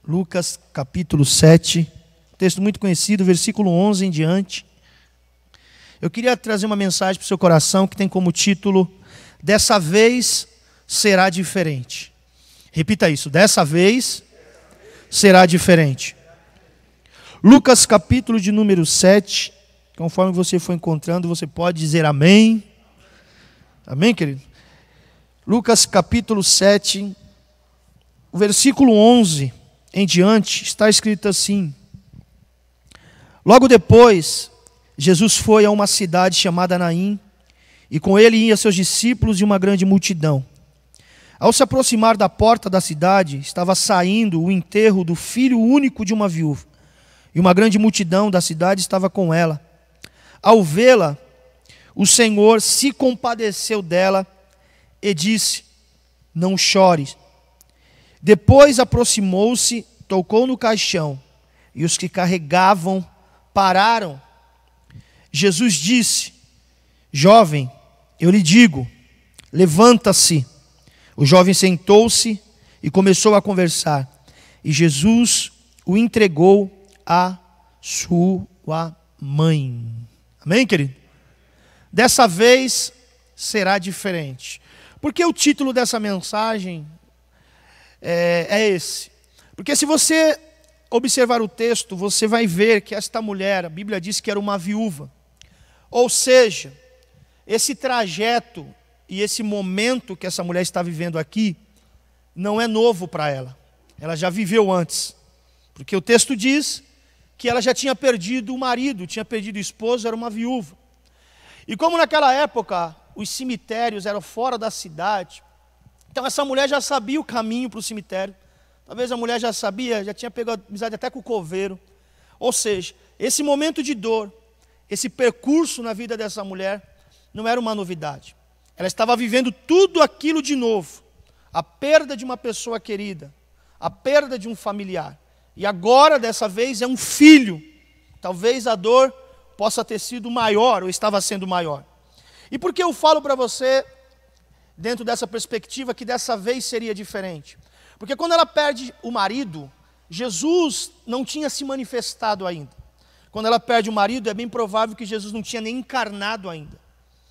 Lucas capítulo 7, texto muito conhecido, versículo 11 em diante. Eu queria trazer uma mensagem para o seu coração que tem como título: Dessa vez será diferente. Repita isso: dessa vez será diferente. Lucas capítulo de número 7, conforme você for encontrando, você pode dizer amém. Amém, querido? Lucas capítulo 7, o versículo 11 em diante, está escrito assim: Logo depois, Jesus foi a uma cidade chamada Naim, e com ele iam seus discípulos e uma grande multidão. Ao se aproximar da porta da cidade, estava saindo o enterro do filho único de uma viúva, e uma grande multidão da cidade estava com ela. Ao vê-la, o Senhor se compadeceu dela e disse: Não chores. Depois aproximou-se, tocou no caixão, e os que carregavam pararam. Jesus disse: Jovem, eu lhe digo, levanta-se. O jovem sentou-se e começou a conversar, e Jesus o entregou à sua mãe. Amém, querido? Dessa vez será diferente. Por que o título dessa mensagem é esse? Porque se você observar o texto, você vai ver que esta mulher, a Bíblia diz que era uma viúva. Ou seja, esse trajeto e esse momento que essa mulher está vivendo aqui, não é novo para ela. Ela já viveu antes. Porque o texto diz que ela já tinha perdido o marido, tinha perdido o esposo, era uma viúva. E como naquela época os cemitérios eram fora da cidade, então essa mulher já sabia o caminho para o cemitério. Talvez a mulher já sabia, já tinha pegado amizade até com o coveiro. Ou seja, esse momento de dor, esse percurso na vida dessa mulher, não era uma novidade. Ela estava vivendo tudo aquilo de novo. A perda de uma pessoa querida, a perda de um familiar. E agora, dessa vez, é um filho. Talvez a dor possa ter sido maior, ou estava sendo maior. E por que eu falo para você, dentro dessa perspectiva, que dessa vez seria diferente? Porque quando ela perde o marido, Jesus não tinha se manifestado ainda. Quando ela perde o marido, é bem provável que Jesus não tinha nem encarnado ainda.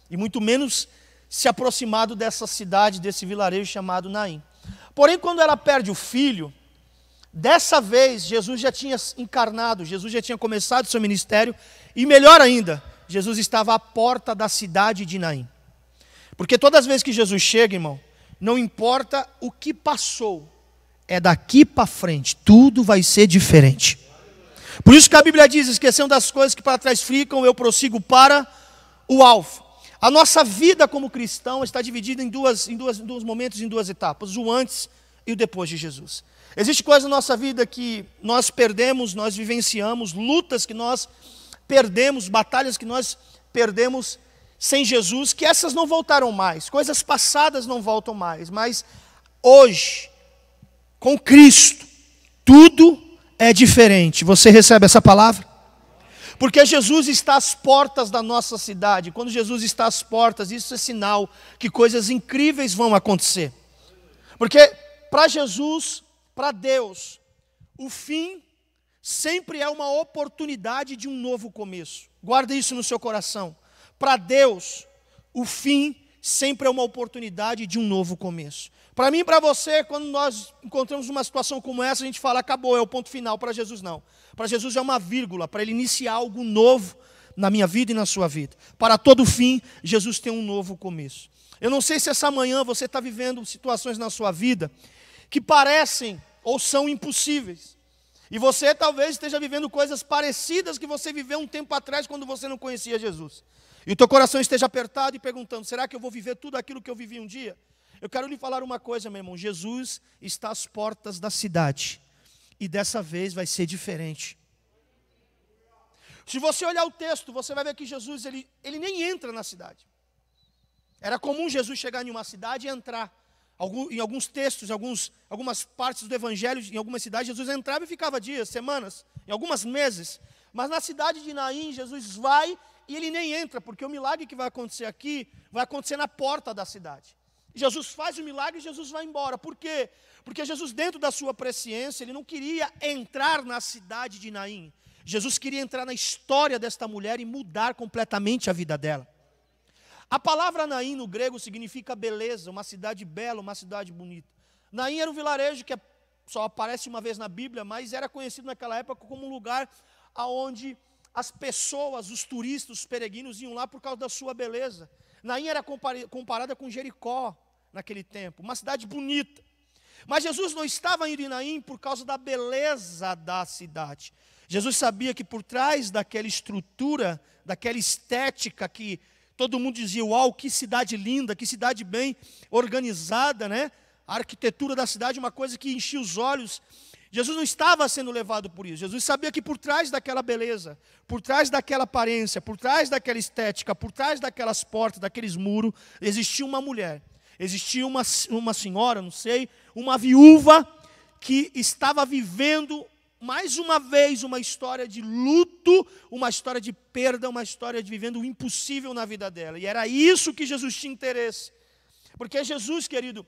E muito menos se aproximado dessa cidade, desse vilarejo chamado Naim. Porém, quando ela perde o filho, dessa vez Jesus já tinha encarnado, Jesus já tinha começado o seu ministério, e melhor ainda, Jesus estava à porta da cidade de Naim. Porque todas as vezes que Jesus chega, irmão, não importa o que passou, é daqui para frente, tudo vai ser diferente. Por isso que a Bíblia diz: esquecendo das coisas que para trás ficam, eu prossigo para o alvo. A nossa vida como cristão está dividida em dois momentos, em duas etapas: o antes e o depois de Jesus. Existe coisa na nossa vida que nós perdemos, nós vivenciamos, lutas que nós perdemos, batalhas que nós perdemos sem Jesus, que essas não voltarão mais, coisas passadas não voltam mais, mas hoje, com Cristo, tudo é diferente. Você recebe essa palavra? Porque Jesus está às portas da nossa cidade. Quando Jesus está às portas, isso é sinal que coisas incríveis vão acontecer. Porque para Jesus, para Deus, o fim sempre é uma oportunidade de um novo começo. Guarda isso no seu coração. Para Deus, o fim sempre é uma oportunidade de um novo começo. Para mim e para você, quando nós encontramos uma situação como essa, a gente fala: acabou, é o ponto final. Para Jesus não. Para Jesus é uma vírgula, para Ele iniciar algo novo na minha vida e na sua vida. Para todo fim, Jesus tem um novo começo. Eu não sei se essa manhã você está vivendo situações na sua vida que parecem ou são impossíveis. E você talvez esteja vivendo coisas parecidas que você viveu um tempo atrás, quando você não conhecia Jesus. E o teu coração esteja apertado e perguntando: será que eu vou viver tudo aquilo que eu vivi um dia? Eu quero lhe falar uma coisa, meu irmão: Jesus está às portas da cidade, e dessa vez vai ser diferente. Se você olhar o texto, você vai ver que Jesus ele nem entra na cidade. Era comum Jesus chegar em uma cidade e entrar. Em alguns textos, algumas partes do Evangelho, em algumas cidades, Jesus entrava e ficava dias, semanas, em alguns meses. Mas na cidade de Naim, Jesus vai e ele nem entra, porque o milagre que vai acontecer aqui, vai acontecer na porta da cidade. Jesus faz o milagre e Jesus vai embora. Por quê? Porque Jesus, dentro da sua presciência, ele não queria entrar na cidade de Naim. Jesus queria entrar na história desta mulher e mudar completamente a vida dela. A palavra Naim no grego significa beleza, uma cidade bela, uma cidade bonita. Naim era um vilarejo que só aparece uma vez na Bíblia, mas era conhecido naquela época como um lugar onde as pessoas, os turistas, os peregrinos iam lá por causa da sua beleza. Naim era comparada com Jericó naquele tempo, uma cidade bonita. Mas Jesus não estava indo em Naim por causa da beleza da cidade. Jesus sabia que por trás daquela estrutura, daquela estética que todo mundo dizia, uau, que cidade linda, que cidade bem organizada, né? A arquitetura da cidade, uma coisa que enchia os olhos. Jesus não estava sendo levado por isso. Jesus sabia que por trás daquela beleza, por trás daquela aparência, por trás daquela estética, por trás daquelas portas, daqueles muros, existia uma mulher. Existia uma senhora, não sei, uma viúva que estava vivendo mais uma vez uma história de luto, uma história de perda, uma história de vivendo o impossível na vida dela. E era isso que Jesus tinha interesse. Porque Jesus, querido,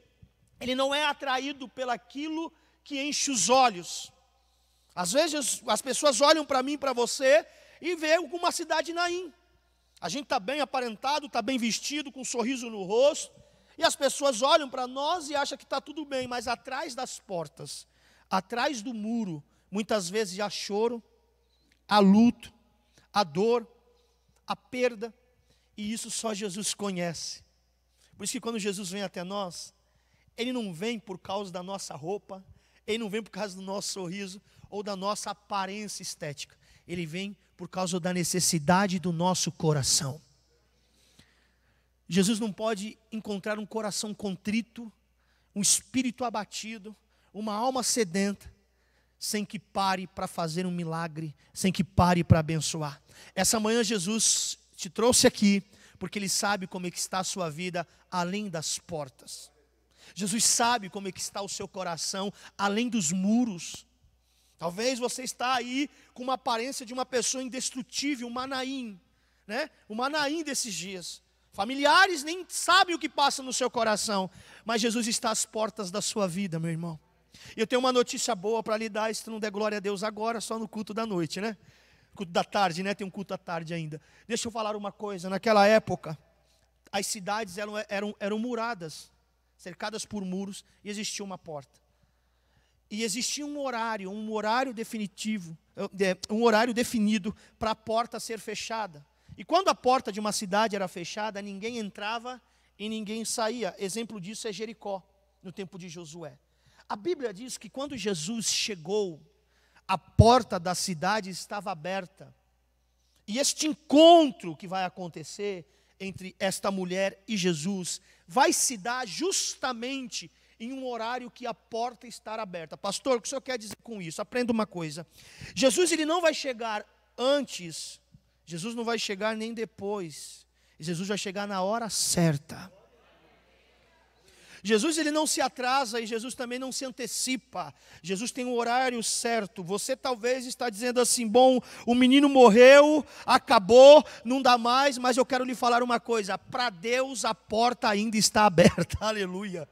ele não é atraído pelaquilo que enche os olhos. Às vezes as pessoas olham para mim, para você, e vê alguma cidade Naim. A gente está bem aparentado, está bem vestido, com um sorriso no rosto, e as pessoas olham para nós e acham que está tudo bem, mas atrás das portas, atrás do muro, muitas vezes há choro, há luto, há dor, há perda, e isso só Jesus conhece. Por isso que quando Jesus vem até nós, ele não vem por causa da nossa roupa, ele não vem por causa do nosso sorriso ou da nossa aparência estética. Ele vem por causa da necessidade do nosso coração. Jesus não pode encontrar um coração contrito, um espírito abatido, uma alma sedenta, sem que pare para fazer um milagre, sem que pare para abençoar. Essa manhã Jesus te trouxe aqui, porque Ele sabe como é que está a sua vida além das portas. Jesus sabe como é que está o seu coração além dos muros. Talvez você está aí com uma aparência de uma pessoa indestrutível, um Naim, né? Um Naim desses dias. Familiares nem sabem o que passa no seu coração, mas Jesus está às portas da sua vida, meu irmão. Eu tenho uma notícia boa para lhe dar, se não der glória a Deus agora, só no culto da noite, né? Culto da tarde, né? Tem um culto à tarde ainda. Deixa eu falar uma coisa, naquela época, as cidades eram muradas, cercadas por muros, e existia uma porta. E existia um horário definitivo, um horário definido para a porta ser fechada. E quando a porta de uma cidade era fechada, ninguém entrava e ninguém saía. Exemplo disso é Jericó, no tempo de Josué. A Bíblia diz que quando Jesus chegou, a porta da cidade estava aberta. E este encontro que vai acontecer entre esta mulher e Jesus vai se dar justamente em um horário que a porta está aberta. Pastor, o que o senhor quer dizer com isso? Aprenda uma coisa. Jesus ele não vai chegar antes, Jesus não vai chegar nem depois. Jesus vai chegar na hora certa. Jesus ele não se atrasa e Jesus também não se antecipa. Jesus tem um horário certo. Você talvez está dizendo assim, bom, o menino morreu, acabou, não dá mais, mas eu quero lhe falar uma coisa, para Deus a porta ainda está aberta, aleluia.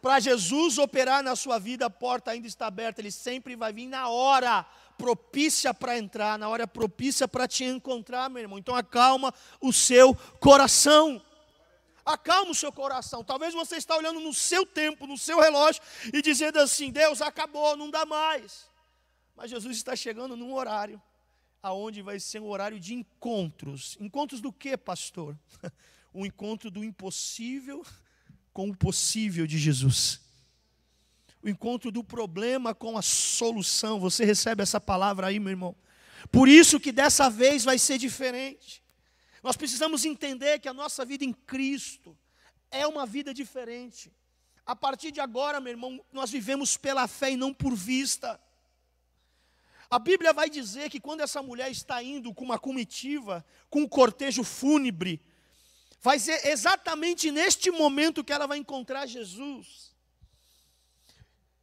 Para Jesus operar na sua vida, a porta ainda está aberta, Ele sempre vai vir na hora propícia para entrar, na hora propícia para te encontrar, meu irmão. Então acalma o seu coração. Acalma o seu coração. Talvez você está olhando no seu tempo, no seu relógio e dizendo assim, Deus, acabou, não dá mais. Mas Jesus está chegando num horário, aonde vai ser um horário de encontros. Encontros do que, pastor? O encontro do impossível com o possível de Jesus. O encontro do problema com a solução. Você recebe essa palavra aí, meu irmão? Por isso que dessa vez vai ser diferente. Nós precisamos entender que a nossa vida em Cristo é uma vida diferente. A partir de agora, meu irmão, nós vivemos pela fé e não por vista. A Bíblia vai dizer que quando essa mulher está indo com uma comitiva, com um cortejo fúnebre, vai ser exatamente neste momento que ela vai encontrar Jesus.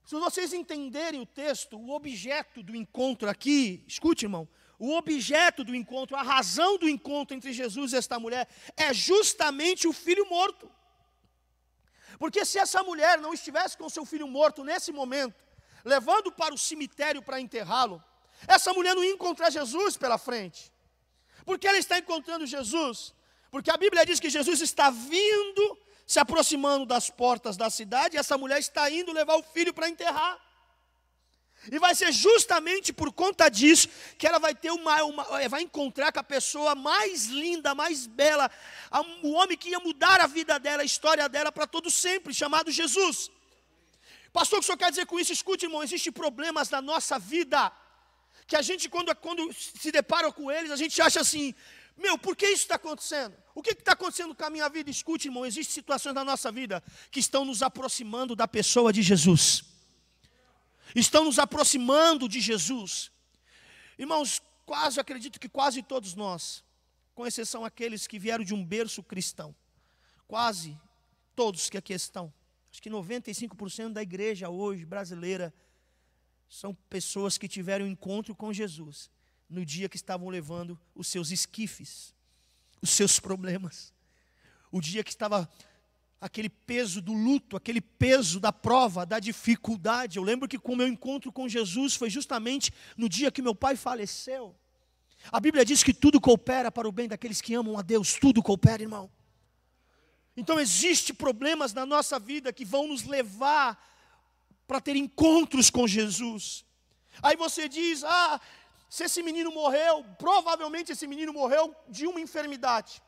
Se vocês entenderem o texto, o objeto do encontro aqui, escute, irmão, o objeto do encontro, a razão do encontro entre Jesus e esta mulher é justamente o filho morto. Porque se essa mulher não estivesse com seu filho morto nesse momento, levando para o cemitério para enterrá-lo, essa mulher não ia encontrar Jesus pela frente. Por que ela está encontrando Jesus? Porque a Bíblia diz que Jesus está vindo, se aproximando das portas da cidade, e essa mulher está indo levar o filho para enterrar. E vai ser justamente por conta disso que ela vai ter vai encontrar com a pessoa mais linda, mais bela, o homem que ia mudar a vida dela, a história dela para todo sempre, chamado Jesus. Pastor, o que o senhor quer dizer com isso? Escute, irmão, existem problemas na nossa vida, que a gente quando se depara com eles, a gente acha assim, por que isso está acontecendo? O que está acontecendo com a minha vida? Escute, irmão, existem situações na nossa vida que estão nos aproximando da pessoa de Jesus. Estão nos aproximando de Jesus. Irmãos, acredito que quase todos nós, com exceção aqueles que vieram de um berço cristão, quase todos que aqui estão, acho que 95% da igreja hoje brasileira, são pessoas que tiveram um encontro com Jesus, no dia que estavam levando os seus esquifes, os seus problemas, o dia que estava aquele peso do luto, aquele peso da prova, da dificuldade. Eu lembro que o meu encontro com Jesus foi justamente no dia que meu pai faleceu. A Bíblia diz que tudo coopera para o bem daqueles que amam a Deus, tudo coopera, irmão. Então existem problemas na nossa vida que vão nos levar para ter encontros com Jesus. Aí você diz, se esse menino morreu, provavelmente esse menino morreu de uma enfermidade.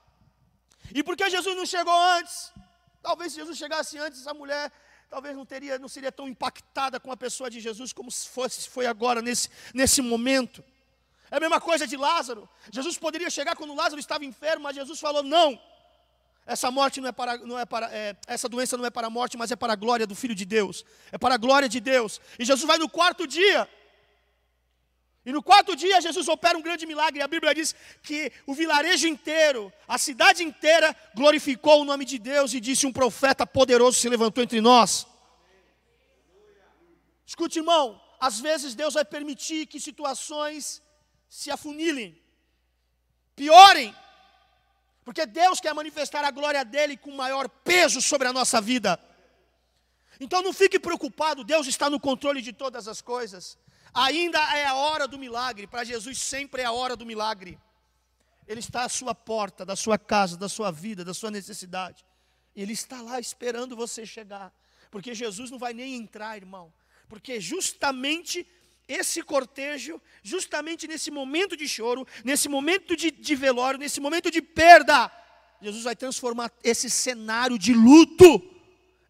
E por que Jesus não chegou antes? Talvez se Jesus chegasse antes, essa mulher talvez não seria tão impactada com a pessoa de Jesus como foi agora, nesse momento. É a mesma coisa de Lázaro. Jesus poderia chegar quando Lázaro estava enfermo, mas Jesus falou, não. Essa morte essa doença não é para a morte, mas é para a glória do Filho de Deus. É para a glória de Deus. E Jesus vai no quarto dia. E no quarto dia Jesus opera um grande milagre. A Bíblia diz que o vilarejo inteiro, a cidade inteira glorificou o nome de Deus e disse, um profeta poderoso se levantou entre nós. Escute, irmão, às vezes Deus vai permitir que situações se afunilem, piorem, porque Deus quer manifestar a glória dele com maior peso sobre a nossa vida. Então não fique preocupado, Deus está no controle de todas as coisas. Ainda é a hora do milagre, para Jesus sempre é a hora do milagre. Ele está à sua porta, da sua casa, da sua vida, da sua necessidade. Ele está lá esperando você chegar, porque Jesus não vai nem entrar, irmão. Porque justamente esse cortejo, justamente nesse momento de choro, nesse momento de velório, nesse momento de perda, Jesus vai transformar esse cenário de luto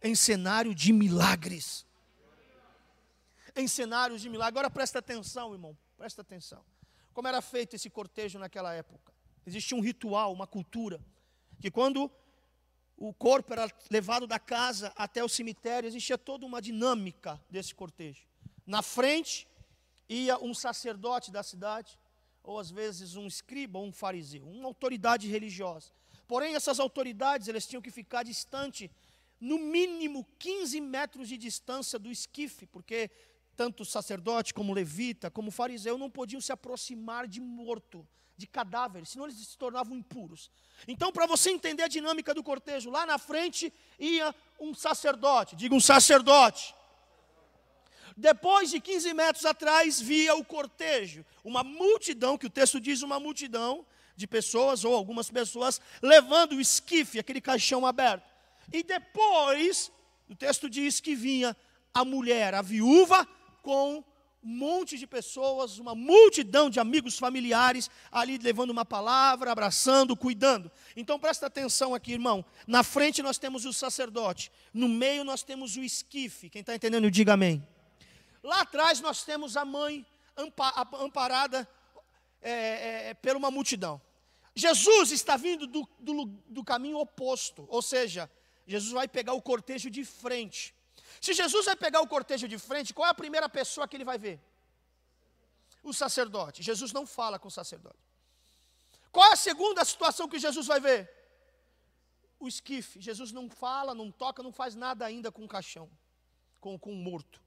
em cenário de milagres. Em cenários de milagre. Agora presta atenção, irmão, presta atenção. Como era feito esse cortejo naquela época? Existia um ritual, uma cultura, que quando o corpo era levado da casa até o cemitério, existia toda uma dinâmica desse cortejo. Na frente ia um sacerdote da cidade, ou às vezes um escriba ou um fariseu, uma autoridade religiosa. Porém, essas autoridades, elas tinham que ficar distante, no mínimo 15 metros de distância do esquife, porque tanto o sacerdote como o levita, como o fariseu, não podiam se aproximar de morto, de cadáveres, senão eles se tornavam impuros. Então, para você entender a dinâmica do cortejo, lá na frente ia um sacerdote, diga um sacerdote. Depois de 15 metros atrás, via o cortejo, uma multidão, que o texto diz uma multidão de pessoas, ou algumas pessoas, levando o esquife, aquele caixão aberto. E depois, o texto diz que vinha a mulher, a viúva, com um monte de pessoas, uma multidão de amigos familiares, ali levando uma palavra, abraçando, cuidando. Então presta atenção aqui, irmão. Na frente nós temos o sacerdote, no meio nós temos o esquife. Quem está entendendo, diga amém. Lá atrás nós temos a mãe amparada por uma multidão. Jesus está vindo do caminho oposto, ou seja, Jesus vai pegar o cortejo de frente. Se Jesus vai pegar o cortejo de frente, qual é a primeira pessoa que ele vai ver? O sacerdote. Jesus não fala com o sacerdote. Qual é a segunda situação que Jesus vai ver? O esquife. Jesus não fala, não toca, não faz nada ainda com o caixão, com o morto.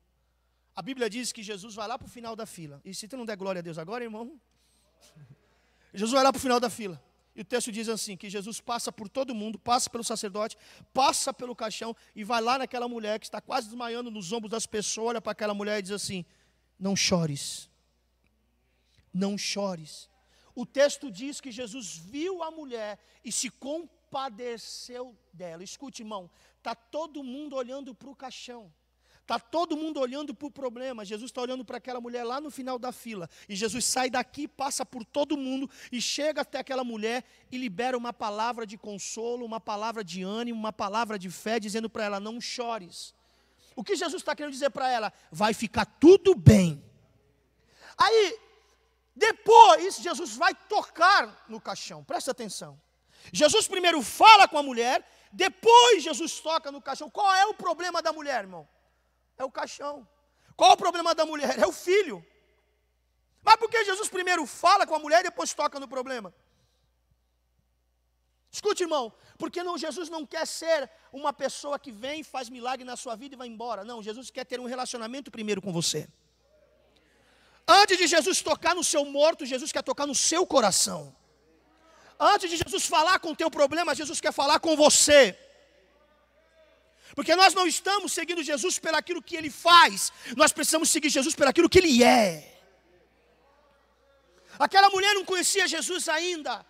A Bíblia diz que Jesus vai lá para o final da fila. E se tu não der glória a Deus agora, irmão? Jesus vai lá para o final da fila. E o texto diz assim, que Jesus passa por todo mundo, passa pelo sacerdote, passa pelo caixão e vai lá naquela mulher que está quase desmaiando nos ombros das pessoas, olha para aquela mulher e diz assim, não chores, não chores. O texto diz que Jesus viu a mulher e se compadeceu dela. Escute, irmão, está todo mundo olhando para o caixão. Está todo mundo olhando para o problema. Jesus está olhando para aquela mulher lá no final da fila. E Jesus sai daqui, passa por todo mundo e chega até aquela mulher e libera uma palavra de consolo, uma palavra de ânimo, uma palavra de fé, dizendo para ela, não chores. O que Jesus está querendo dizer para ela? Vai ficar tudo bem. Aí, depois, Jesus vai tocar no caixão. Presta atenção. Jesus primeiro fala com a mulher, depois Jesus toca no caixão. Qual é o problema da mulher, irmão? É o caixão. Qual o problema da mulher? É o filho. Mas por que Jesus primeiro fala com a mulher e depois toca no problema? Escute, irmão, porque Jesus não quer ser uma pessoa que vem, faz milagre na sua vida e vai embora. Não, Jesus quer ter um relacionamento primeiro com você. Antes de Jesus tocar no seu morto, Jesus quer tocar no seu coração. Antes de Jesus falar com o teu problema, Jesus quer falar com você. Porque nós não estamos seguindo Jesus pelo aquilo que Ele faz. Nós precisamos seguir Jesus pelo aquilo que Ele é. Aquela mulher não conhecia Jesus ainda.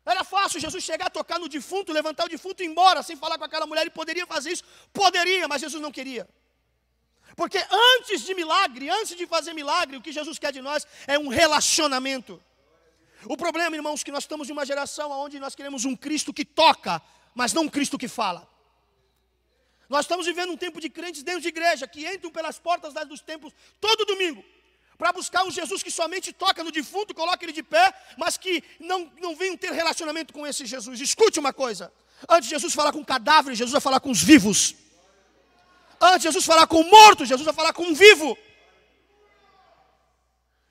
Era fácil Jesus chegar, tocar no defunto, levantar o defunto e ir embora, sem falar com aquela mulher. Ele poderia fazer isso? Poderia, mas Jesus não queria. Porque antes de milagre, antes de fazer milagre, o que Jesus quer de nós é um relacionamento. O problema, irmãos, é que nós estamos em uma geração onde nós queremos um Cristo que toca, mas não um Cristo que fala. Nós estamos vivendo um tempo de crentes dentro de igreja, que entram pelas portas dos templos todo domingo, para buscar um Jesus que somente toca no defunto, coloca ele de pé, mas que não vem ter relacionamento com esse Jesus. Escute uma coisa, antes de Jesus falar com cadáveres, Jesus vai falar com os vivos. Antes de Jesus falar com o morto, Jesus vai falar com um vivo.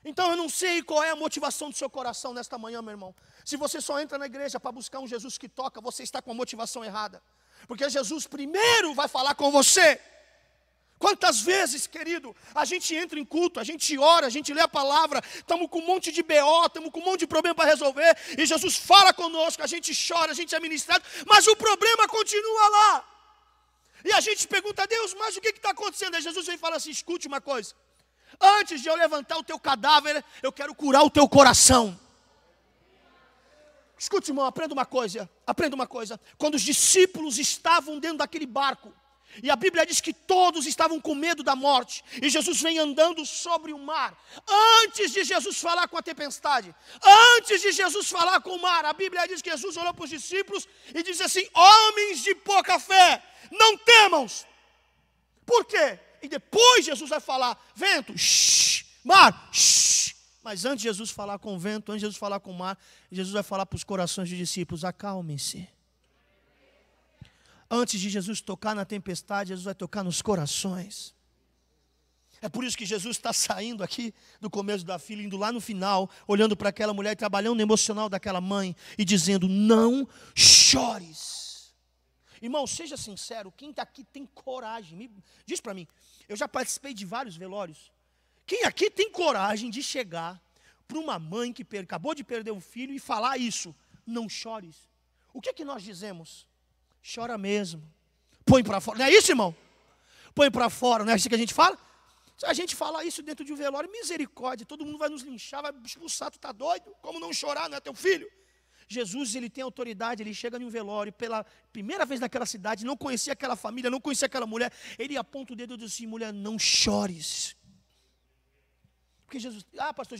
Então eu não sei qual é a motivação do seu coração nesta manhã, meu irmão. Se você só entra na igreja para buscar um Jesus que toca, você está com a motivação errada. Porque Jesus primeiro vai falar com você. Quantas vezes, querido, a gente entra em culto, a gente ora, a gente lê a palavra, estamos com um monte de BO, estamos com um monte de problema para resolver, e Jesus fala conosco, a gente chora, a gente é ministrado, mas o problema continua lá. E a gente pergunta a Deus, mas o que está acontecendo? Aí Jesus vem e fala assim, escute uma coisa, antes de eu levantar o teu cadáver, eu quero curar o teu coração. Escute, irmão, aprenda uma coisa. Quando os discípulos estavam dentro daquele barco, e a Bíblia diz que todos estavam com medo da morte, e Jesus vem andando sobre o mar. Antes de Jesus falar com a tempestade, antes de Jesus falar com o mar, a Bíblia diz que Jesus olhou para os discípulos e disse assim, homens de pouca fé, não temam. Por quê? E depois Jesus vai falar, vento, shh, mar, shh. Mas antes de Jesus falar com o vento, antes de Jesus falar com o mar, Jesus vai falar para os corações dos discípulos, acalmem-se. Antes de Jesus tocar na tempestade, Jesus vai tocar nos corações. É por isso que Jesus está saindo aqui do começo da fila, indo lá no final, olhando para aquela mulher, trabalhando no emocional daquela mãe e dizendo, não chores. Irmão, seja sincero, quem está aqui tem coragem? Diz para mim, eu já participei de vários velórios. Quem aqui tem coragem de chegar para uma mãe que acabou de perder o filho e falar isso? Não chores. O que é que nós dizemos? Chora mesmo. Põe para fora. Não é isso, irmão? Põe para fora. Não é isso que a gente fala? Se a gente falar isso dentro de um velório, misericórdia, todo mundo vai nos linchar, vai expulsar, tu está doido? Como não chorar, não é teu filho? Jesus, ele tem autoridade, ele chega em um velório, pela primeira vez naquela cidade, não conhecia aquela família, não conhecia aquela mulher, ele aponta o dedo e diz assim, mulher, não chores. Porque Jesus, pastor,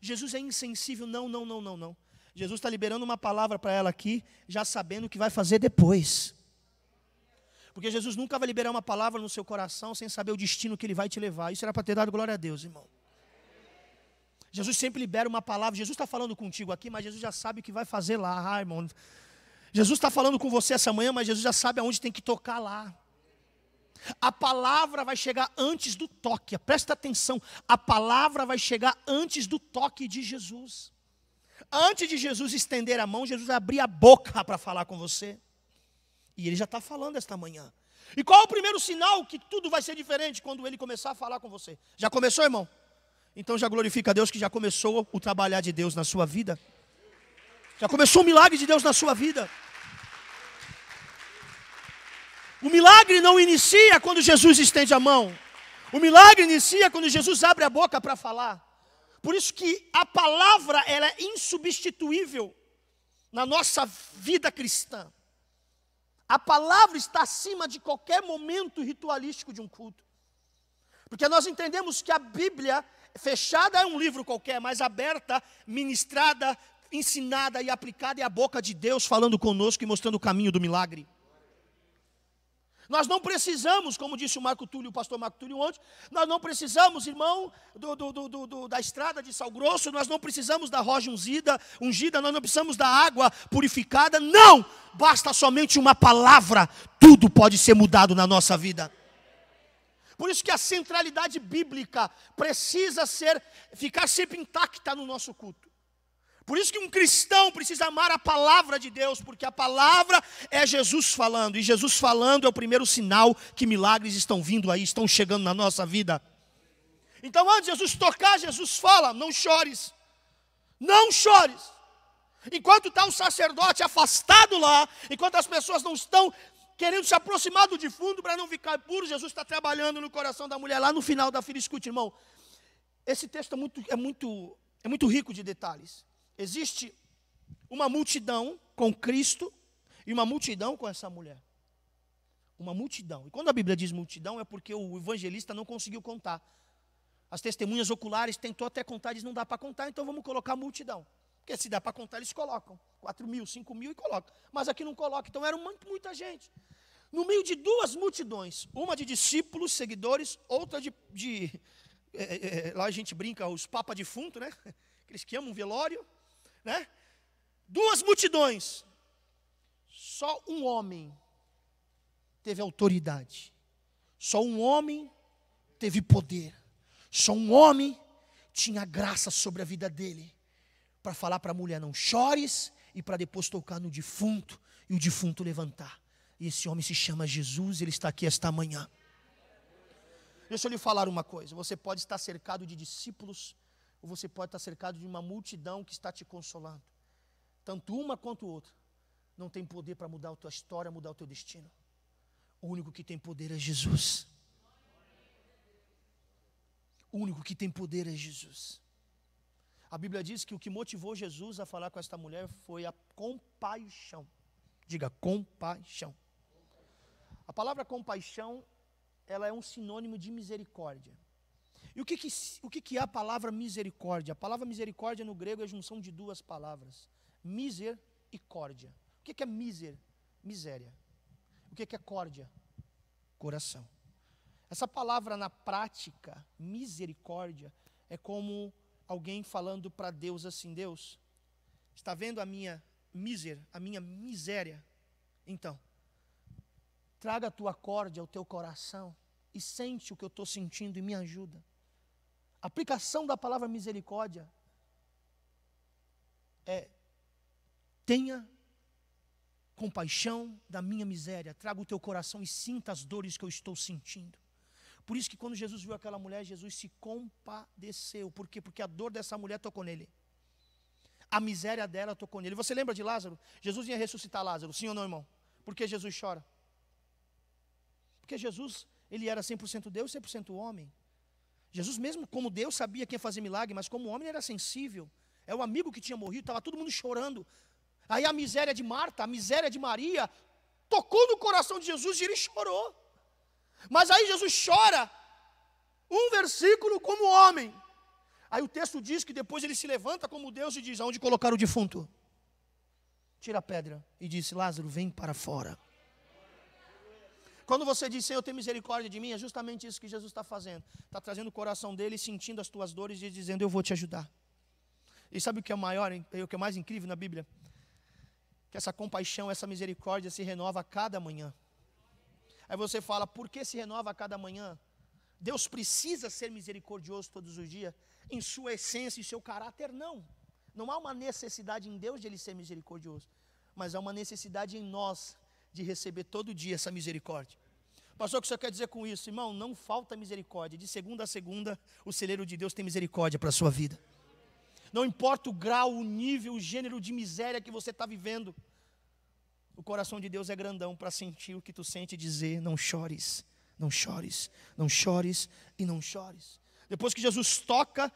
Jesus é insensível. Não. Jesus está liberando uma palavra para ela aqui, já sabendo o que vai fazer depois. Porque Jesus nunca vai liberar uma palavra no seu coração sem saber o destino que Ele vai te levar. Isso era para ter dado glória a Deus, irmão. Jesus sempre libera uma palavra. Jesus está falando contigo aqui, mas Jesus já sabe o que vai fazer lá, irmão. Jesus está falando com você essa manhã, mas Jesus já sabe aonde tem que tocar lá. A palavra vai chegar antes do toque. Presta atenção, a palavra vai chegar antes do toque de Jesus. Antes de Jesus estender a mão, Jesus vai abrir a boca para falar com você. E Ele já está falando esta manhã. E qual é o primeiro sinal que tudo vai ser diferente quando Ele começar a falar com você? Já começou, irmão? Então já glorifica a Deus que já começou o trabalhar de Deus na sua vida. Já começou o milagre de Deus na sua vida. O milagre não inicia quando Jesus estende a mão. O milagre inicia quando Jesus abre a boca para falar. Por isso que a palavra ela é insubstituível na nossa vida cristã. A palavra está acima de qualquer momento ritualístico de um culto. Porque nós entendemos que a Bíblia fechada é um livro qualquer, mas aberta, ministrada, ensinada e aplicada é a boca de Deus falando conosco e mostrando o caminho do milagre. Nós não precisamos, como disse o pastor Marco Túlio ontem, nós não precisamos, irmão, da estrada de Sal Grosso, nós não precisamos da rocha ungida, nós não precisamos da água purificada, não! Basta somente uma palavra, tudo pode ser mudado na nossa vida. Por isso que a centralidade bíblica precisa ficar sempre intacta no nosso culto. Por isso que um cristão precisa amar a palavra de Deus, porque a palavra é Jesus falando, e Jesus falando é o primeiro sinal que milagres estão vindo aí, estão chegando na nossa vida. Então antes de Jesus tocar, Jesus fala, não chores, não chores. Enquanto está o sacerdote afastado lá, enquanto as pessoas não estão querendo se aproximar do defunto para não ficar puro, Jesus está trabalhando no coração da mulher lá no final da fila. Escute, irmão, esse texto é muito rico de detalhes. Existe uma multidão com Cristo e uma multidão com essa mulher. Uma multidão. E quando a Bíblia diz multidão é porque o evangelista não conseguiu contar. As testemunhas oculares tentou até contar, diz não dá para contar, então vamos colocar multidão. Porque se dá para contar, eles colocam 4.000, 5.000 e colocam. Mas aqui não coloca, então era muita gente. No meio de duas multidões, uma de discípulos, seguidores, outra lá a gente brinca, os papas defunto, né? Aqueles que amam um velório. Né? Duas multidões, só um homem teve autoridade, só um homem teve poder, só um homem tinha graça sobre a vida dele, para falar para a mulher não chores, e para depois tocar no defunto, e o defunto levantar. E esse homem se chama Jesus, ele está aqui esta manhã. Deixa eu lhe falar uma coisa, você pode estar cercado de discípulos, ou você pode estar cercado de uma multidão que está te consolando. Tanto uma quanto outra não tem poder para mudar a tua história, mudar o teu destino. O único que tem poder é Jesus. O único que tem poder é Jesus. A Bíblia diz que o que motivou Jesus a falar com esta mulher foi a compaixão. Diga, compaixão. A palavra compaixão, ela é um sinônimo de misericórdia. E o que é a palavra misericórdia? A palavra misericórdia no grego é a junção de duas palavras. Miser e córdia. O que é miséria. O que é córdia? Coração. Essa palavra na prática, misericórdia, é como alguém falando para Deus assim, Deus, está vendo a minha miséria? Então, traga a tua córdia ao teu coração e sente o que eu estou sentindo e me ajuda. A aplicação da palavra misericórdia é: tenha compaixão da minha miséria, traga o teu coração e sinta as dores que eu estou sentindo. Por isso que quando Jesus viu aquela mulher, Jesus se compadeceu. Por quê? Porque a dor dessa mulher tocou nele. A miséria dela tocou nele. Você lembra de Lázaro? Jesus ia ressuscitar Lázaro, sim ou não, irmão? Por que Jesus chora? Porque Jesus, ele era 100% Deus e 100% homem. Jesus mesmo como Deus sabia que ia fazer milagre, mas como homem ele era sensível. É o amigo que tinha morrido, estava todo mundo chorando. Aí a miséria de Marta, a miséria de Maria, tocou no coração de Jesus e ele chorou. Mas aí Jesus chora, um versículo como homem. Aí o texto diz que depois ele se levanta como Deus e diz, aonde colocar o defunto? Tira a pedra e disse, Lázaro, vem para fora. Quando você diz, Senhor, tem misericórdia de mim, é justamente isso que Jesus está fazendo. Está trazendo o coração dele, sentindo as tuas dores e dizendo, eu vou te ajudar. E sabe o que é o que é mais incrível na Bíblia? Que essa compaixão, essa misericórdia se renova a cada manhã. Aí você fala, por que se renova a cada manhã? Deus precisa ser misericordioso todos os dias? Em sua essência e seu caráter, não. Não há uma necessidade em Deus de Ele ser misericordioso. Mas há uma necessidade em nós de receber todo dia essa misericórdia. Pastor, o que você quer dizer com isso? Irmão, não falta misericórdia. De segunda a segunda, o celeiro de Deus tem misericórdia para a sua vida. Não importa o grau, o nível, o gênero de miséria que você está vivendo. O coração de Deus é grandão para sentir o que tu sente e dizer: não chores, não chores, não chores e não chores. Depois que Jesus toca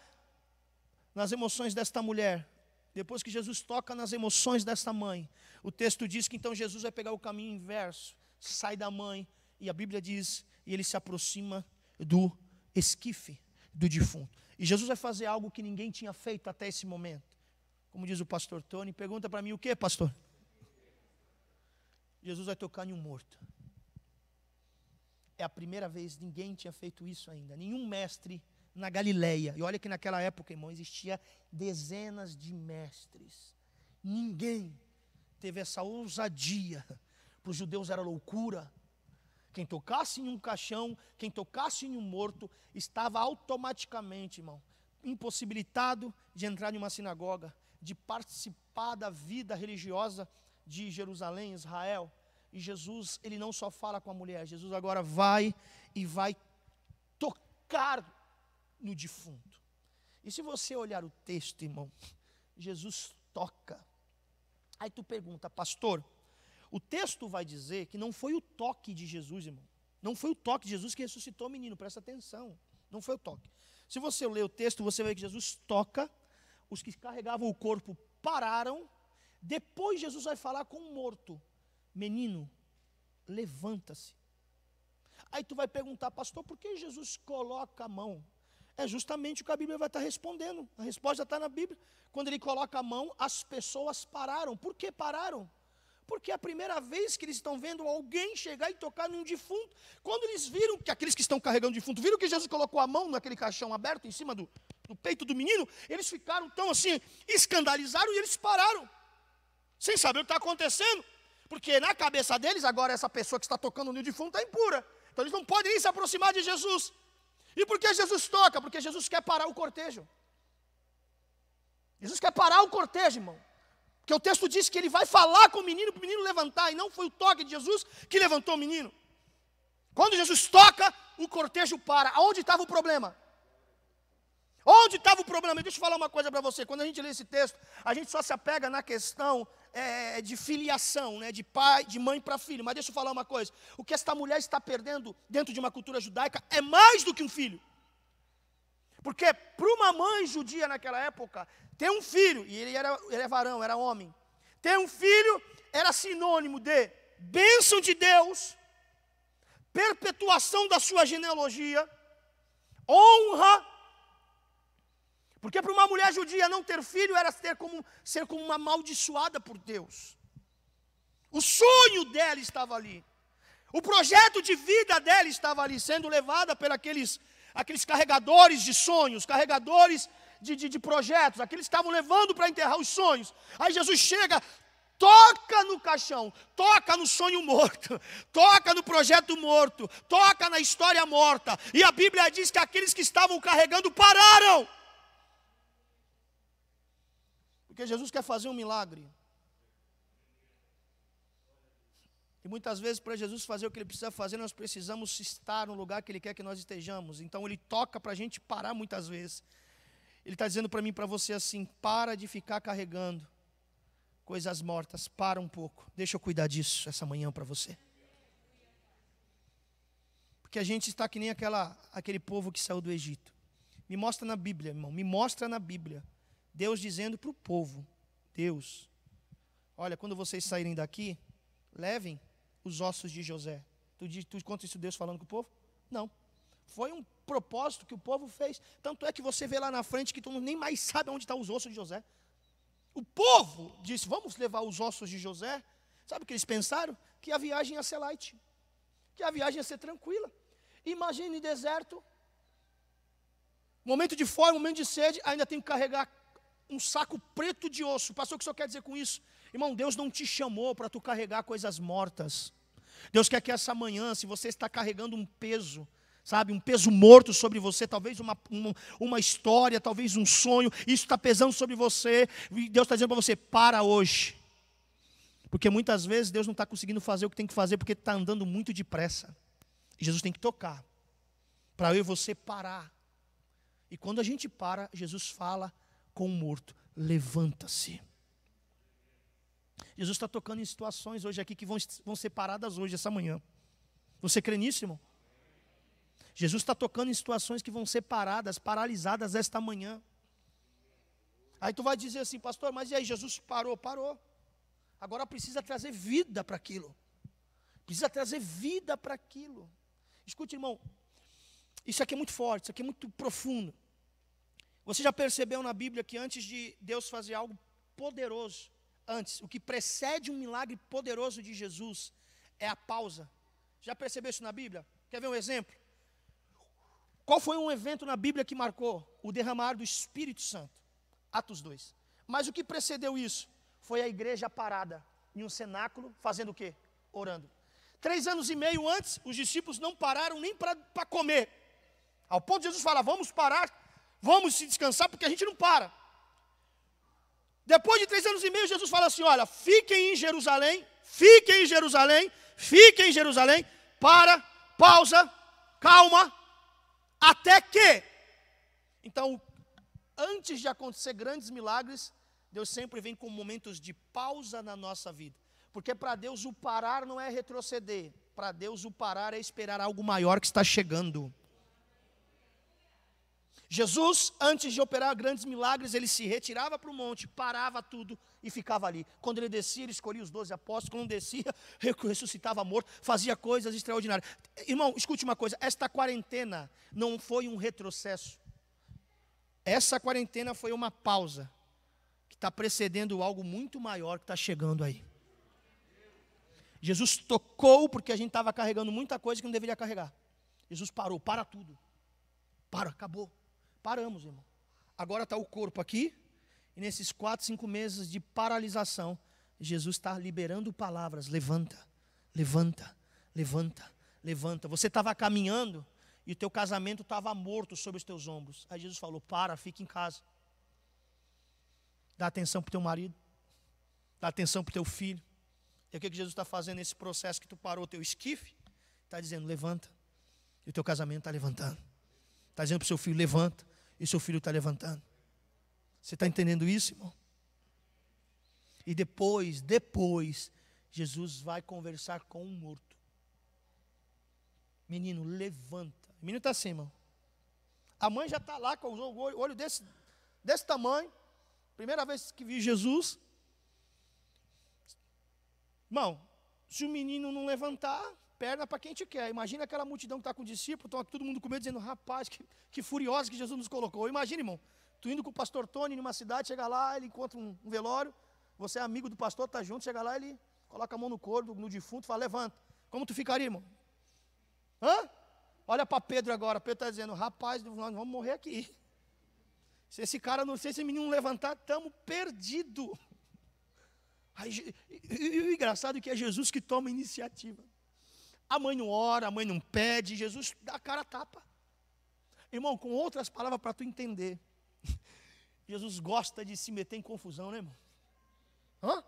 nas emoções desta mulher, depois que Jesus toca nas emoções desta mãe, o texto diz que então Jesus vai pegar o caminho inverso, sai da mãe, e a Bíblia diz, e ele se aproxima do esquife do defunto. E Jesus vai fazer algo que ninguém tinha feito até esse momento. Como diz o pastor Tony, pergunta para mim: o que, pastor? Jesus vai tocar em um morto. É a primeira vez, ninguém tinha feito isso ainda. Nenhum mestre na Galileia. E olha que naquela época, irmão, existia dezenas de mestres. Ninguém teve essa ousadia. Para os judeus era loucura. Quem tocasse em um caixão, quem tocasse em um morto, estava automaticamente, irmão, impossibilitado de entrar em uma sinagoga, de participar da vida religiosa de Jerusalém, Israel. E Jesus, ele não só fala com a mulher, Jesus agora vai tocar no defunto. E se você olhar o texto, irmão, Jesus toca. Aí tu pergunta: pastor, o texto vai dizer que não foi o toque de Jesus, irmão. Não foi o toque de Jesus que ressuscitou o menino, presta atenção. Não foi o toque. Se você ler o texto, você vai ver que Jesus toca, os que carregavam o corpo pararam. Depois Jesus vai falar com o morto: menino, levanta-se. Aí tu vai perguntar: pastor, por que Jesus coloca a mão? É justamente o que a Bíblia vai estar respondendo. A resposta está na Bíblia. Quando ele coloca a mão, as pessoas pararam. Por que pararam? Porque é a primeira vez que eles estão vendo alguém chegar e tocar num defunto. Quando eles viram que aqueles que estão carregando o defunto, viram que Jesus colocou a mão naquele caixão aberto em cima do peito do menino, eles ficaram tão assim, escandalizaram, e eles pararam, sem saber o que está acontecendo. Porque na cabeça deles, agora essa pessoa que está tocando no defunto está impura. Então eles não podem nem se aproximar de Jesus. E por que Jesus toca? Porque Jesus quer parar o cortejo. Jesus quer parar o cortejo, irmão. Porque o texto diz que ele vai falar com o menino para o menino levantar. E não foi o toque de Jesus que levantou o menino. Quando Jesus toca, o cortejo para. Aonde estava o problema? Onde estava o problema? Deixa eu falar uma coisa para você. Quando a gente lê esse texto, a gente só se apega na questão de filiação, né? De pai, de mãe para filho. Mas deixa eu falar uma coisa. O que esta mulher está perdendo dentro de uma cultura judaica é mais do que um filho. Porque para uma mãe judia naquela época, ter um filho, e ele é varão, era homem, ter um filho era sinônimo de bênção de Deus, perpetuação da sua genealogia, honra. Porque para uma mulher judia não ter filho era ser como uma amaldiçoada por Deus. O sonho dela estava ali. O projeto de vida dela estava ali, sendo levada por aqueles carregadores de sonhos, carregadores de projetos, aqueles que estavam levando para enterrar os sonhos. Aí Jesus chega, toca no caixão, toca no sonho morto, toca no projeto morto, toca na história morta. E a Bíblia diz que aqueles que estavam carregando pararam. Porque Jesus quer fazer um milagre. E muitas vezes, para Jesus fazer o que Ele precisa fazer, nós precisamos estar no lugar que Ele quer que nós estejamos. Então Ele toca para a gente parar muitas vezes. Ele está dizendo para mim e para você assim: para de ficar carregando coisas mortas, para um pouco. Deixa eu cuidar disso essa manhã para você. Porque a gente está que nem aquele povo que saiu do Egito. Me mostra na Bíblia, irmão, me mostra na Bíblia. Deus dizendo para o povo: Deus, olha, quando vocês saírem daqui, levem os ossos de José. Tu conta isso Deus falando com o povo? Não. Foi um propósito que o povo fez. Tanto é que você vê lá na frente que tu nem mais sabe onde estão os ossos de José. O povo disse: vamos levar os ossos de José. Sabe o que eles pensaram? Que a viagem ia ser light, que a viagem ia ser tranquila. Imagine deserto, momento de fome, momento de sede, ainda tem que carregar um saco preto de osso. Pastor, o que o senhor quer dizer com isso? Irmão, Deus não te chamou para tu carregar coisas mortas. Deus quer que essa manhã, se você está carregando um peso, sabe, um peso morto sobre você, talvez uma história, talvez um sonho, isso está pesando sobre você, e Deus está dizendo para você: para hoje. Porque muitas vezes Deus não está conseguindo fazer o que tem que fazer, porque está andando muito depressa. E Jesus tem que tocar, para eu e você parar. E quando a gente para, Jesus fala com o morto: levanta-se. Jesus está tocando em situações hoje aqui que vão ser paradas hoje, essa manhã. Você crê nisso, irmão? Jesus está tocando em situações que vão ser paradas, paralisadas esta manhã. Aí tu vai dizer assim: pastor, mas e aí, Jesus parou? Parou. Agora precisa trazer vida para aquilo. Precisa trazer vida para aquilo. Escute, irmão, isso aqui é muito forte, isso aqui é muito profundo. Você já percebeu na Bíblia que antes de Deus fazer algo poderoso, antes, o que precede um milagre poderoso de Jesus é a pausa. Já percebeu isso na Bíblia? Quer ver um exemplo? Qual foi um evento na Bíblia que marcou? O derramar do Espírito Santo. Atos 2. Mas o que precedeu isso? Foi a igreja parada em um cenáculo, fazendo o quê? Orando. 3 anos e meio antes, os discípulos não pararam nem para comer. Ao ponto de Jesus falar: vamos parar, vamos se descansar, porque a gente não para. Depois de 3 anos e meio, Jesus fala assim: olha, fiquem em Jerusalém, fiquem em Jerusalém, fiquem em Jerusalém, pausa, calma, até que. Então, antes de acontecer grandes milagres, Deus sempre vem com momentos de pausa na nossa vida. Porque para Deus o parar não é retroceder. Para Deus o parar é esperar algo maior que está chegando. Jesus, antes de operar grandes milagres, ele se retirava para o monte, parava tudo e ficava ali. Quando ele descia, ele escolhia os 12 apóstolos. Quando não descia, ressuscitava morto, fazia coisas extraordinárias. Irmão, escute uma coisa: esta quarentena não foi um retrocesso. Essa quarentena foi uma pausa que está precedendo algo muito maior que está chegando aí. Jesus tocou porque a gente estava carregando muita coisa que não deveria carregar. Jesus parou, para tudo. Acabou. Paramos, irmão. Agora está o corpo aqui, e nesses 4, 5 meses de paralisação, Jesus está liberando palavras: levanta, levanta, levanta, levanta. Você estava caminhando e o teu casamento estava morto sobre os teus ombros. Aí Jesus falou: fica em casa. Dá atenção para o teu marido, dá atenção para o teu filho. E o que Jesus está fazendo nesse processo que tu parou o teu esquife? Está dizendo: levanta. E o teu casamento está levantando. Está dizendo para o seu filho: levanta. E o seu filho está levantando. Você está entendendo isso, irmão? E depois, Jesus vai conversar com um morto. Menino, levanta. O menino está assim, irmão. A mãe já está lá com o olho desse tamanho. Primeira vez que vi Jesus. Irmão, se o menino não levantar, perna para quem te quer. Imagina aquela multidão que está com o discípulo, estão todo mundo com medo, dizendo: rapaz, que furiosa que Jesus nos colocou. Imagina, irmão, tu indo com o pastor Tony numa cidade, chega lá, ele encontra um velório, você é amigo do pastor, está junto, chega lá, ele coloca a mão no corpo, no defunto, fala: levanta. Como tu ficaria, irmão? Olha para Pedro agora. Pedro está dizendo: rapaz, nós vamos morrer aqui. Se esse menino não levantar, estamos perdidos. E o engraçado é que é Jesus que toma a iniciativa. A mãe não ora, a mãe não pede, Jesus dá a cara a tapa. Irmão, com outras palavras para tu entender, Jesus gosta de se meter em confusão, né, irmão?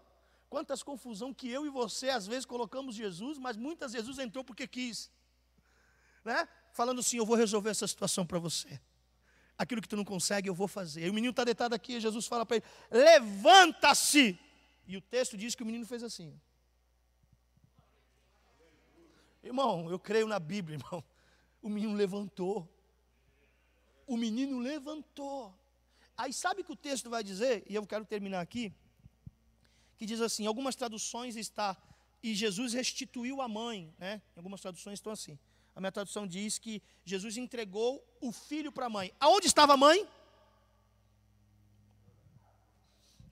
Quantas confusão que eu e você às vezes colocamos Jesus, mas muitas Jesus entrou porque quis, né? Falando assim: eu vou resolver essa situação para você. Aquilo que tu não consegue, eu vou fazer. E o menino está deitado aqui, e Jesus fala para ele: levanta-se. E o texto diz que o menino fez assim. Irmão, eu creio na Bíblia, irmão. O menino levantou. O menino levantou. Aí sabe o que o texto vai dizer? E eu quero terminar aqui. Que diz assim, em algumas traduções está: e Jesus restituiu a mãe, né? Em algumas traduções estão assim. A minha tradução diz que Jesus entregou o filho para a mãe. Aonde estava a mãe?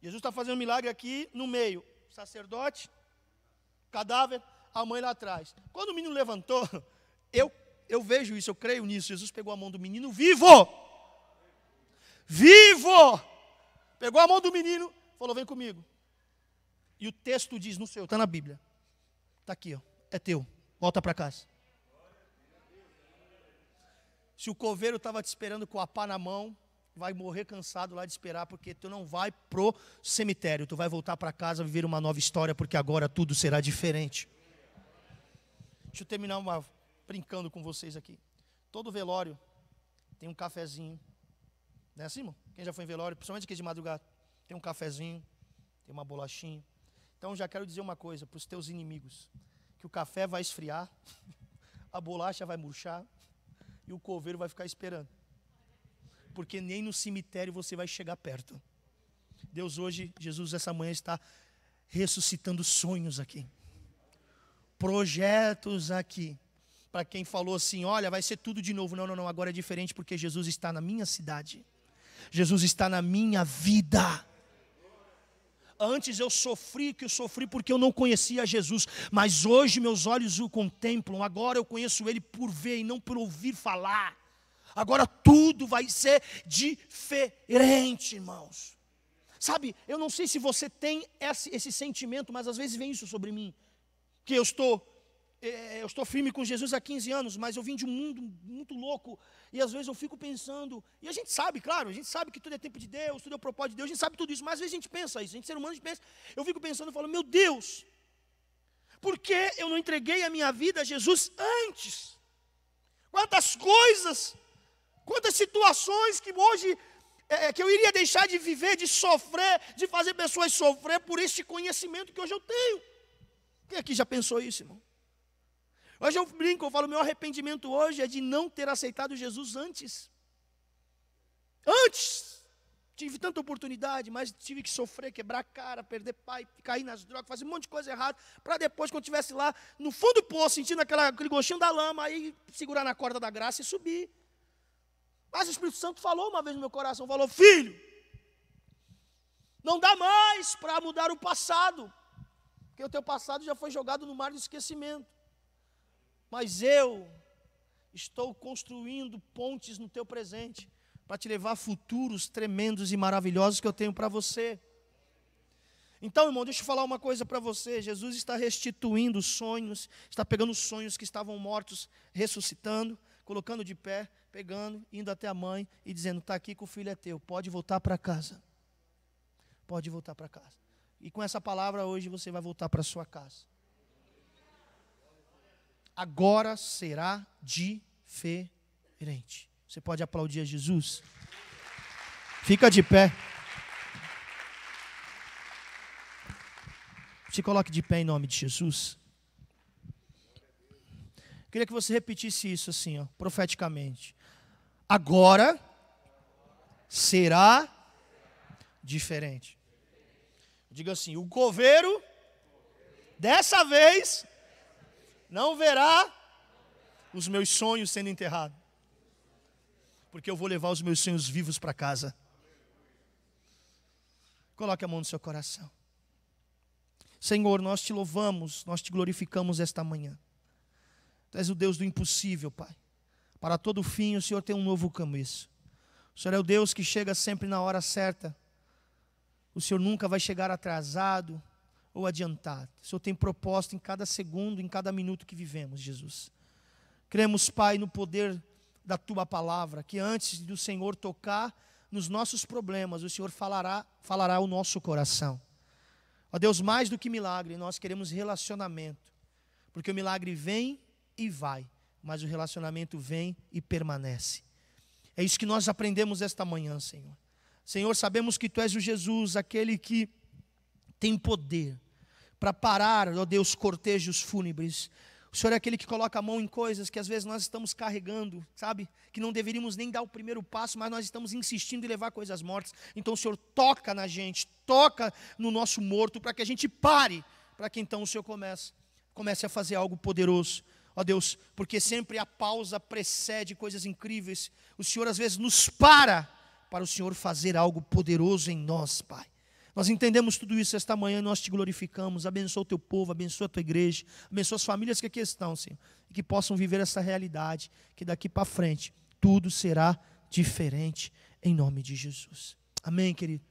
Jesus está fazendo um milagre aqui no meio. Sacerdote, cadáver, a mãe lá atrás. Quando o menino levantou, eu vejo isso, eu creio nisso. Jesus pegou a mão do menino vivo. Vivo! Pegou a mão do menino, falou: vem comigo. E o texto diz no seu, está na Bíblia. Está aqui, ó, é teu, volta para casa. Se o coveiro estava te esperando com a pá na mão, vai morrer cansado lá de esperar, porque tu não vai pro cemitério, tu vai voltar para casa, viver uma nova história, porque agora tudo será diferente. Deixa eu terminar brincando com vocês aqui. Todo velório tem um cafezinho, Não é assim, irmão? Quem já foi em velório, principalmente aqui de madrugada, tem um cafezinho, tem uma bolachinha. Então já quero dizer uma coisa para os teus inimigos, que o café vai esfriar, a bolacha vai murchar e o coveiro vai ficar esperando. Porque nem no cemitério você vai chegar perto. Deus hoje, Jesus essa manhã está ressuscitando sonhos aqui. Projetos aqui. Para quem falou assim, olha, vai ser tudo de novo. Não, agora é diferente porque Jesus está na minha cidade. Jesus está na minha vida. Antes eu sofri porque eu não conhecia Jesus. Mas hoje meus olhos o contemplam. Agora eu conheço Ele por ver e não por ouvir falar. Agora tudo vai ser diferente, irmãos. Sabe, eu não sei se você tem esse sentimento, mas às vezes vem isso sobre mim. Que eu estou firme com Jesus há 15 anos, mas eu vim de um mundo muito louco. E às vezes eu fico pensando, e a gente sabe, claro, a gente sabe que tudo é tempo de Deus, tudo é o propósito de Deus, a gente sabe tudo isso, mas às vezes a gente pensa isso, a gente ser humano, a gente pensa. Eu fico pensando e falo, meu Deus, por que eu não entreguei a minha vida a Jesus antes? Quantas coisas, quantas situações que hoje, que eu iria deixar de viver, de sofrer, de fazer pessoas sofrer por este conhecimento que hoje eu tenho. Quem aqui já pensou isso, irmão? Hoje eu brinco, eu falo, meu arrependimento hoje é de não ter aceitado Jesus antes. Antes, tive tanta oportunidade, mas tive que sofrer, quebrar a cara, perder pai, cair nas drogas, fazer um monte de coisa errada, para depois, quando estivesse lá, no fundo do poço, sentindo aquele gostinho da lama, aí segurar na corda da graça e subir. Mas o Espírito Santo falou uma vez no meu coração, falou, filho, não dá mais para mudar o passado, porque o teu passado já foi jogado no mar do esquecimento. Mas eu estou construindo pontes no teu presente, para te levar a futuros tremendos e maravilhosos que eu tenho para você. Então, irmão, deixa eu falar uma coisa para você. Jesus está restituindo sonhos, está pegando sonhos que estavam mortos, ressuscitando, colocando de pé, pegando, indo até a mãe e dizendo, está aqui que o filho é teu, pode voltar para casa. Pode voltar para casa. E com essa palavra hoje você vai voltar para sua casa. Agora será diferente. Você pode aplaudir a Jesus? Fica de pé. Se coloque de pé em nome de Jesus. Queria que você repetisse isso assim, ó, profeticamente. Agora será diferente. Diga assim, o coveiro, dessa vez, não verá os meus sonhos sendo enterrados. Porque eu vou levar os meus sonhos vivos para casa. Coloque a mão no seu coração. Senhor, nós te louvamos, nós te glorificamos esta manhã. Tu és o Deus do impossível, Pai. Para todo fim o Senhor tem um novo começo. O Senhor é o Deus que chega sempre na hora certa. O Senhor nunca vai chegar atrasado ou adiantado. O Senhor tem propósito em cada segundo, em cada minuto que vivemos, Jesus. Cremos, Pai, no poder da Tua palavra, que antes do Senhor tocar nos nossos problemas, o Senhor falará ao nosso coração. Ó Deus, mais do que milagre, nós queremos relacionamento, porque o milagre vem e vai, mas o relacionamento vem e permanece. É isso que nós aprendemos esta manhã, Senhor. Senhor, sabemos que Tu és o Jesus, aquele que tem poder para parar, ó Deus, cortejos fúnebres. O Senhor é aquele que coloca a mão em coisas que às vezes nós estamos carregando, sabe? Que não deveríamos nem dar o primeiro passo, mas nós estamos insistindo em levar coisas mortas. Então o Senhor toca na gente, toca no nosso morto, para que a gente pare, para que então o Senhor comece a fazer algo poderoso. Ó Deus, porque sempre a pausa precede coisas incríveis. O Senhor às vezes nos para o Senhor fazer algo poderoso em nós, Pai. Nós entendemos tudo isso esta manhã e nós te glorificamos. Abençoa o teu povo, abençoa a tua igreja, abençoa as famílias que aqui estão, Senhor, e que possam viver essa realidade, que daqui para frente tudo será diferente, em nome de Jesus. Amém, querido?